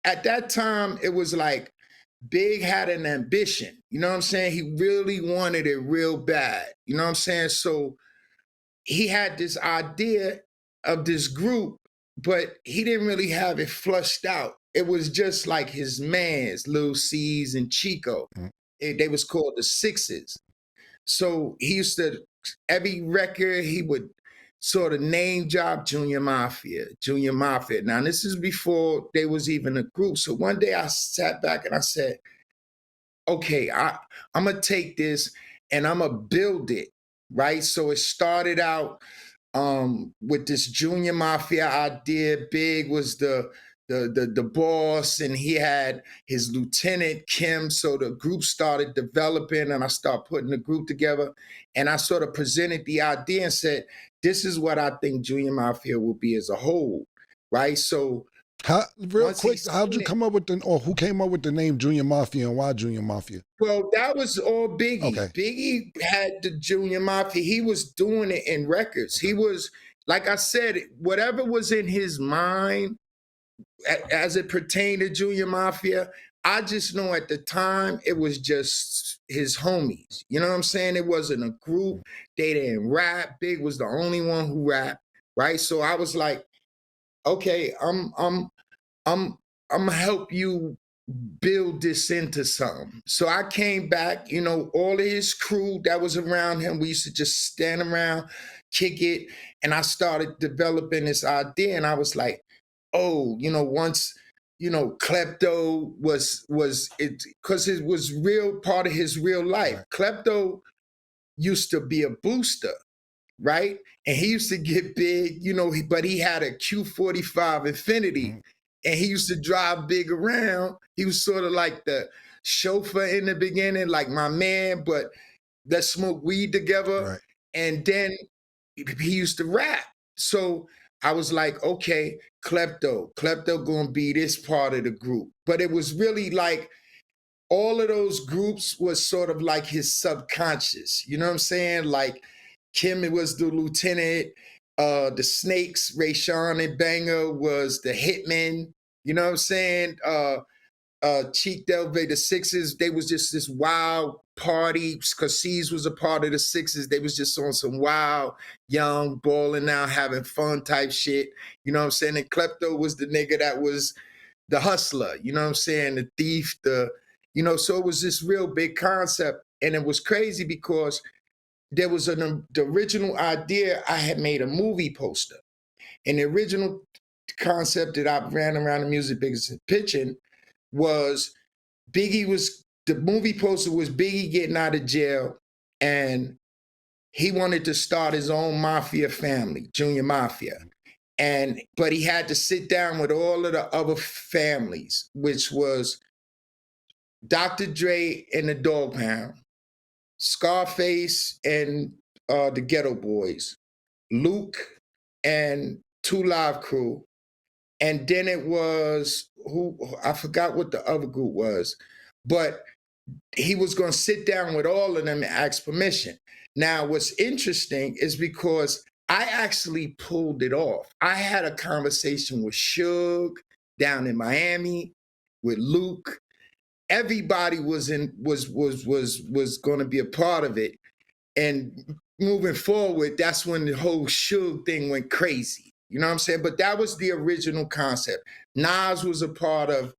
at that time, it was like Big had an ambition. You know what I'm saying? He really wanted it real bad. You know what I'm saying? So he had this idea of this group, but he didn't really have it flushed out. It was just like his mans, Lil C's and Chico. They was called the Sixes. So he used to, every record he would sort of name drop Junior Mafia, Junior Mafia. Now this is before they was even a group. So one day I sat back and I said, okay, I'm gonna take this and I'm gonna build it, right? So it started out with this Junior Mafia idea. Big was the boss, and he had his lieutenant Kim. So the group started developing, and I started putting the group together. And I sort of presented the idea and said, "This is what I think Junior Mafia will be as a whole." Right. So real quick, how'd you come up with or who came up with the name Junior Mafia and why Junior Mafia? Well, that was all Biggie. Okay. Biggie had the Junior Mafia. He was doing it in records. Okay. He was, like I said, whatever was in his mind as it pertained to Junior Mafia, I just know at the time it was just his homies. You know what I'm saying? It wasn't a group. They didn't rap. Big was the only one who rapped, right? So I was like, okay, I'm gonna help you build this into something. So I came back, you know, all of his crew that was around him, we used to just stand around, kick it, and I started developing this idea, and I was like, oh, you know, once, you know, Klepto was it, because it was real part of his real life. Right. Klepto used to be a booster, right? And he used to get big, you know, but he had a Q45 Infinity, and he used to drive Big around. He was sort of like the chauffeur in the beginning, like my man, but let's smoke weed together. Right. And then he used to rap. So I was like, okay, Klepto gonna be this part of the group. But it was really like all of those groups was sort of like his subconscious. You know what I'm saying? Like Kim was the lieutenant, the Snakes, Ray Sean and Banger was the hitman. You know what I'm saying? Cheek Delvey, the Sixes, they was just this wild party because C's was a part of the Sixes. They was just on some wild, young, balling out, having fun type shit. You know what I'm saying? And Klepto was the nigga that was the hustler. You know what I'm saying? The thief, you know, so it was this real big concept. And it was crazy because there was the original idea. I had made a movie poster. And the original concept that I ran around the music business pitching was the movie poster was Biggie getting out of jail, and he wanted to start his own mafia family, Junior Mafia. But he had to sit down with all of the other families, which was Dr. Dre and the Dog Pound, Scarface and the Ghetto Boys, Luke and Two Live Crew, and then it was I forgot what the other group was, but he was going to sit down with all of them and ask permission. Now, what's interesting is because I actually pulled it off. I had a conversation with Suge down in Miami, with Luke. Everybody was going to be a part of it, and moving forward, that's when the whole Suge thing went crazy. You know what I'm saying? But that was the original concept. Nas was a part of.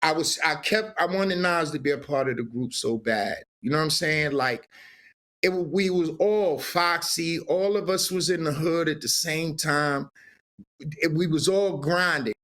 I wanted Nas to be a part of the group so bad. You know what I'm saying? Like, we was all Foxy. All of us was in the hood at the same time. We was all grinding.